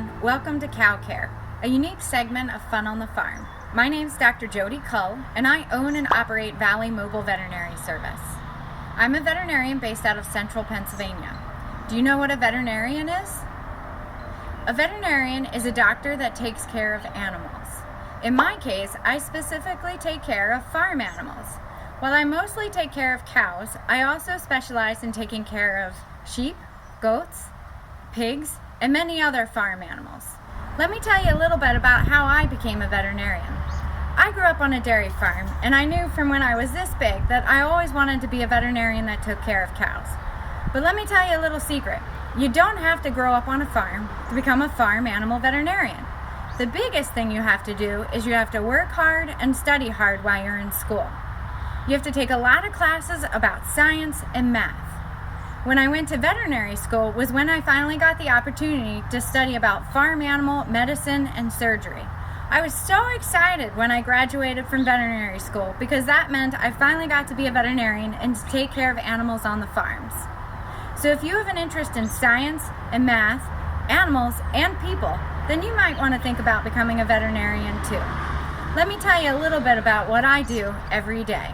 everyone, welcome to Cow Care, a unique segment of Fun on the Farm. My name is Dr. Jody and I own and operate Valley Mobile Veterinary Service. I'm a veterinarian based out of central Pennsylvania. Do you know what a veterinarian is? A veterinarian is a doctor that takes care of animals. In my case, I specifically take care of farm animals. While I mostly take care of cows, I also specialize in taking care of sheep, goats, pigs, and many other farm animals. Let me tell you a little bit about how I became a veterinarian. I grew up on a dairy farm, and I knew from when I was this big that I always wanted to be a veterinarian that took care of cows. But let me tell you a little secret. You don't have to grow up on a farm to become a farm animal veterinarian. The biggest thing you have to do is you have to work hard and study hard while you're in school. You have to take a lot of classes about science and math. When I went to veterinary school was when I finally got the opportunity to study about farm animal medicine and surgery. I was so excited when I graduated from veterinary school because that meant I finally got to be a veterinarian and to take care of animals on the farms. So if you have an interest in science and math, animals, and people, then you might want to think about becoming a veterinarian too. Let me tell you a little bit about what I do every day.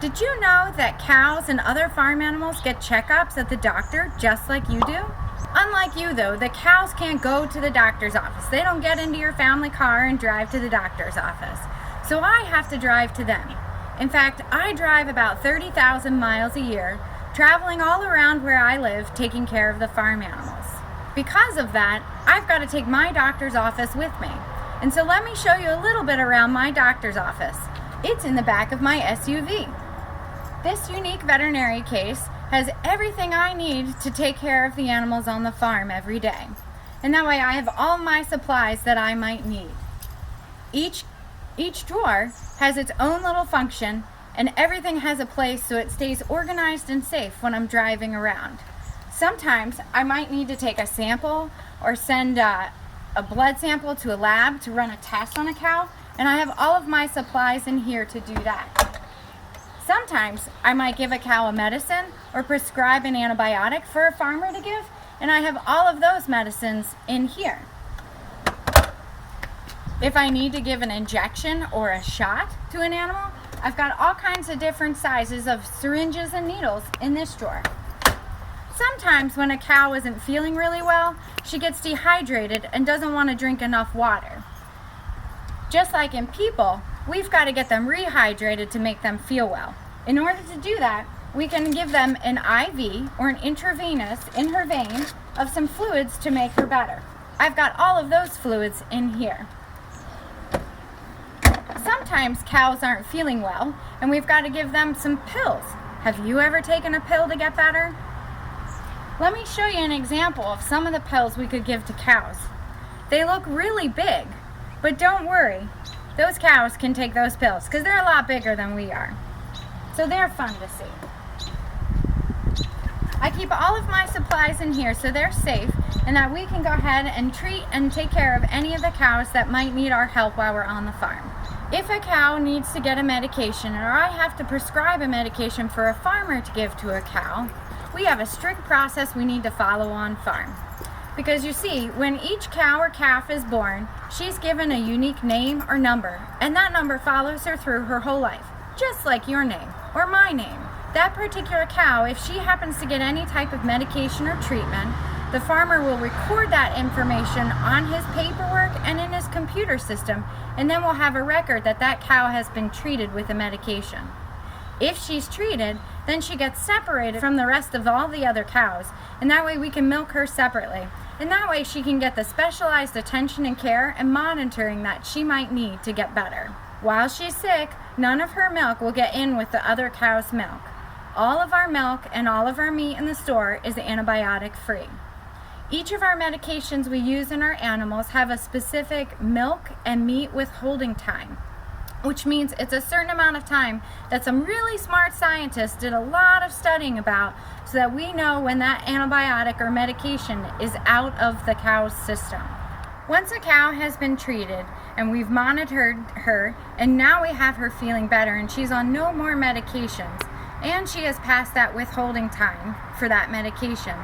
Did you know that cows and other farm animals get checkups at the doctor just like you do? Unlike you though, the cows can't go to the doctor's office. They don't get into your family car and drive to the doctor's office. So I have to drive to them. In fact, I drive about 30,000 miles a year, traveling all around where I live, taking care of the farm animals. Because of that, I've got to take my doctor's office with me. And so let me show you a little bit around my doctor's office. It's in the back of my SUV. This unique veterinary case has everything I need to take care of the animals on the farm every day. And that way I have all my supplies that I might need. Each drawer has its own little function, and everything has a place so it stays organized and safe when I'm driving around. Sometimes I might need to take a sample or send a blood sample to a lab to run a test on a cow, and I have all of my supplies in here to do that. Sometimes I might give a cow a medicine or prescribe an antibiotic for a farmer to give, and I have all of those medicines in here. If I need to give an injection or a shot to an animal, I've got all kinds of different sizes of syringes and needles in this drawer. Sometimes when a cow isn't feeling really well, she gets dehydrated and doesn't want to drink enough water. Just like in people, we've got to get them rehydrated to make them feel well. In order to do that, we can give them an IV or an intravenous in her vein of some fluids to make her better. I've got all of those fluids in here. Sometimes cows aren't feeling well and we've got to give them some pills. Have you ever taken a pill to get better? Let me show you an example of some of the pills we could give to cows. They look really big, but don't worry. Those cows can take those pills because they're a lot bigger than we are. So they're fun to see. I keep all of my supplies in here so they're safe and that we can go ahead and treat and take care of any of the cows that might need our help while we're on the farm. If a cow needs to get a medication or I have to prescribe a medication for a farmer to give to a cow, we have a strict process we need to follow on farm. Because you see, when each cow or calf is born, she's given a unique name or number, and that number follows her through her whole life, just like your name or my name. That particular cow, if she happens to get any type of medication or treatment, the farmer will record that information on his paperwork and in his computer system, and then we'll have a record that that cow has been treated with a medication. If she's treated, then she gets separated from the rest of all the other cows, and that way we can milk her separately. And that way she can get the specialized attention and care and monitoring that she might need to get better. While she's sick, none of her milk will get in with the other cow's milk. All of our milk and all of our meat in the store is antibiotic free. Each of our medications we use in our animals have a specific milk and meat withholding time, which means it's a certain amount of time that some really smart scientists did a lot of studying about so that we know when that antibiotic or medication is out of the cow's system. Once a cow has been treated and we've monitored her and now we have her feeling better and she's on no more medications and she has passed that withholding time for that medication,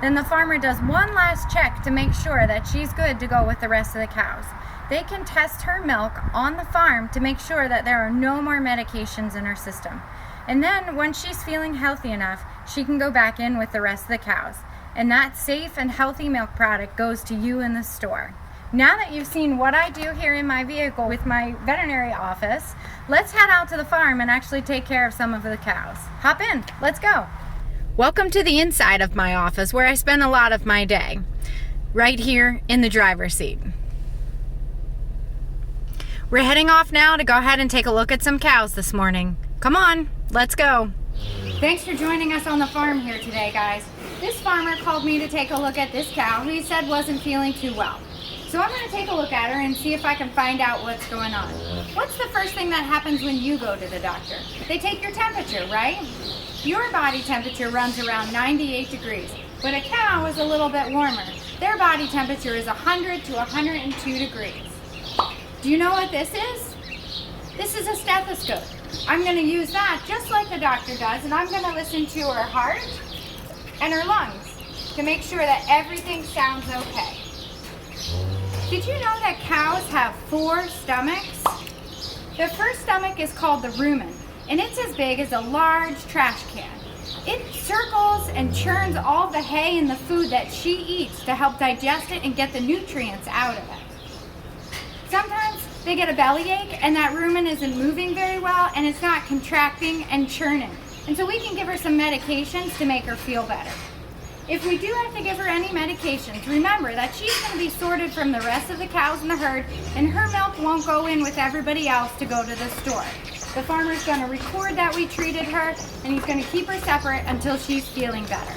Then the farmer does one last check to make sure that she's good to go with the rest of the cows. They can test her milk on the farm to make sure that there are no more medications in her system. And then when she's feeling healthy enough, she can go back in with the rest of the cows. And that safe and healthy milk product goes to you in the store. Now that you've seen what I do here in my vehicle with my veterinary office, let's head out to the farm and actually take care of some of the cows. Hop in, let's go. Welcome to the inside of my office where I spend a lot of my day, right here in the driver's seat. We're heading off now to go ahead and take a look at some cows this morning. Come on, let's go. Thanks for joining us on the farm here today, guys. This farmer called me to take a look at this cow who he said wasn't feeling too well. So I'm going to take a look at her and see if I can find out what's going on. What's the first thing that happens when you go to the doctor? They take your temperature, right? Your body temperature runs around 98 degrees, but a cow is a little bit warmer. Their body temperature is 100 to 102 degrees. Do you know what this is? This is a stethoscope. I'm going to use that just like the doctor does, and I'm going to listen to her heart and her lungs to make sure that everything sounds okay. Did you know that cows have 4 stomachs? The first stomach is called the rumen, and it's as big as a large trash can. It circles and churns all the hay and the food that she eats to help digest it and get the nutrients out of it. Sometimes they get a bellyache and that rumen isn't moving very well and it's not contracting and churning. And so we can give her some medications to make her feel better. If we do have to give her any medications, remember that she's going to be sorted from the rest of the cows in the herd, and her milk won't go in with everybody else to go to the store. The farmer's going to record that we treated her, and he's going to keep her separate until she's feeling better.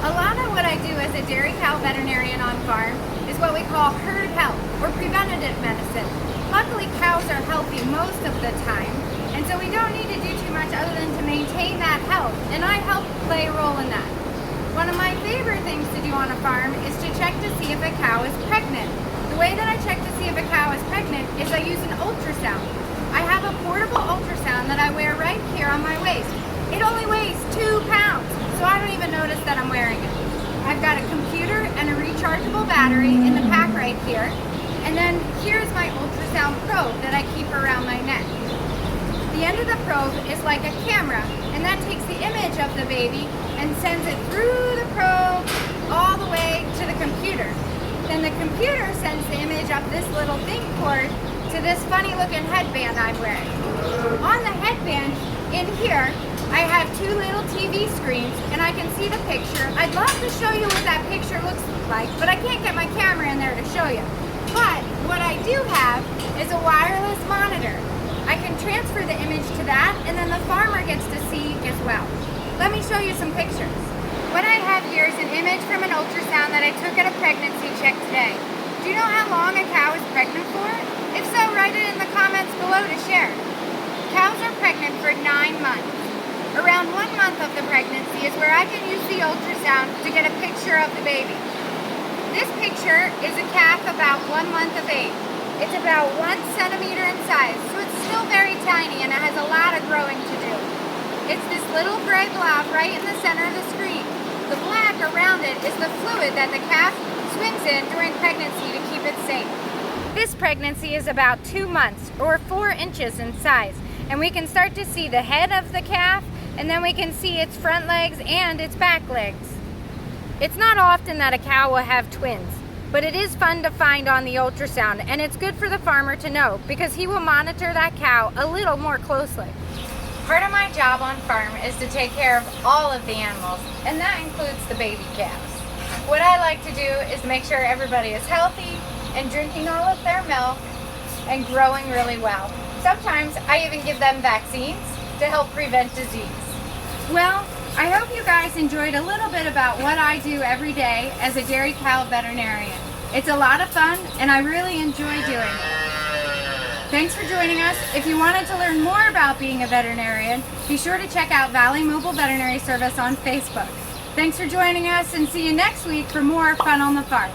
A lot of what I do as a dairy cow veterinarian on farm is what we call herd health, or preventative medicine. Luckily, cows are healthy most of the time, and so we don't need to do too much other than to maintain that health, and I help play a role in that. One of my favorite things to do on a farm is to check to see if a cow is pregnant. The way that I check to see if a cow is pregnant is I use an ultrasound. I have a portable ultrasound that I wear right here on my waist. It only weighs 2 pounds, so I don't even notice that I'm wearing it. I've got a computer and a rechargeable battery in the pack right here, and then here's my ultrasound probe that I keep around my neck. The end of the probe is like a camera, and that takes the image of the baby and sends it through the probe all the way to the computer. Then the computer sends the image of this little thing cord to this funny looking headband I'm wearing. On the headband in here, I have 2 little TV screens and I can see the picture. I'd love to show you what that picture looks like, but I can't get my camera in there to show you. But what I do have is a wireless monitor. I can transfer the image to that, and then the farmer gets to see as well. Let me show you some pictures. What I have here is an image from an ultrasound that I took at a pregnancy check today. Do you know how long a cow is pregnant for? If so, write it in the comments below to share. Cows are pregnant for 9 months. Around 1 month of the pregnancy is where I can use the ultrasound to get a picture of the baby. This picture is a calf about 1 month of age. It's about 1 centimeter in size, so it's still very tiny and it has a lot of growing to do. It's this little gray blob right in the center of the screen. The black around it is the fluid that the calf swims in during pregnancy to keep it safe. This pregnancy is about 2 months or 4 inches in size, and we can start to see the head of the calf, and then we can see its front legs and its back legs. It's not often that a cow will have twins, but it is fun to find on the ultrasound, and it's good for the farmer to know because he will monitor that cow a little more closely. Part of my job on farm is to take care of all of the animals, and that includes the baby calves. What I like to do is make sure everybody is healthy and drinking all of their milk and growing really well. Sometimes I even give them vaccines to help prevent disease. Well, I hope you guys enjoyed a little bit about what I do every day as a dairy cow veterinarian. It's a lot of fun and I really enjoy doing it. Thanks for joining us. If you wanted to learn more about being a veterinarian, be sure to check out Valley Mobile Veterinary Service on Facebook. Thanks for joining us and see you next week for more fun on the farm.